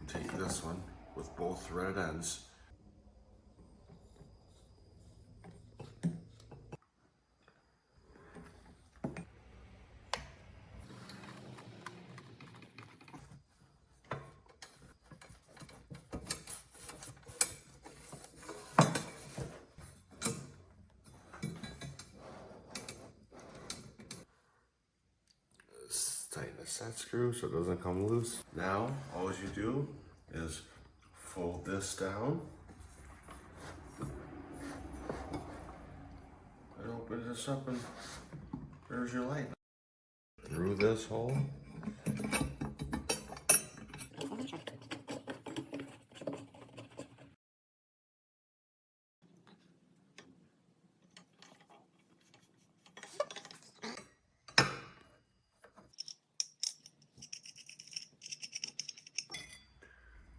Take this one with both threaded ends. Tighten the set screw so it doesn't come loose. Now, all you do is fold this down and open this up, and there's your light. Through this hole.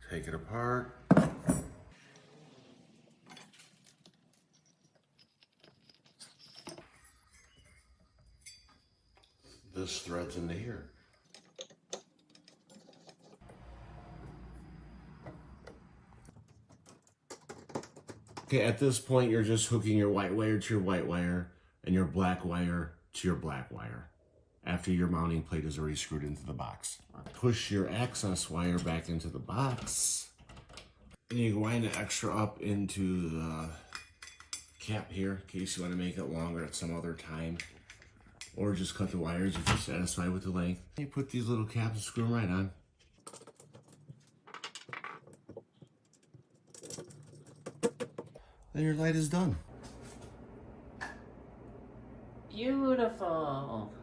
Take it apart. This threads into here. Okay, at this point, you're just hooking your white wire to your white wire and your black wire to your black wire after your mounting plate is already screwed into the box. Push your access wire back into the box. And you can wind the extra up into the cap here in case you want to make it longer at some other time. Or just cut the wires if you're satisfied with the length. You put these little caps and screw them right on. Then your light is done. Beautiful.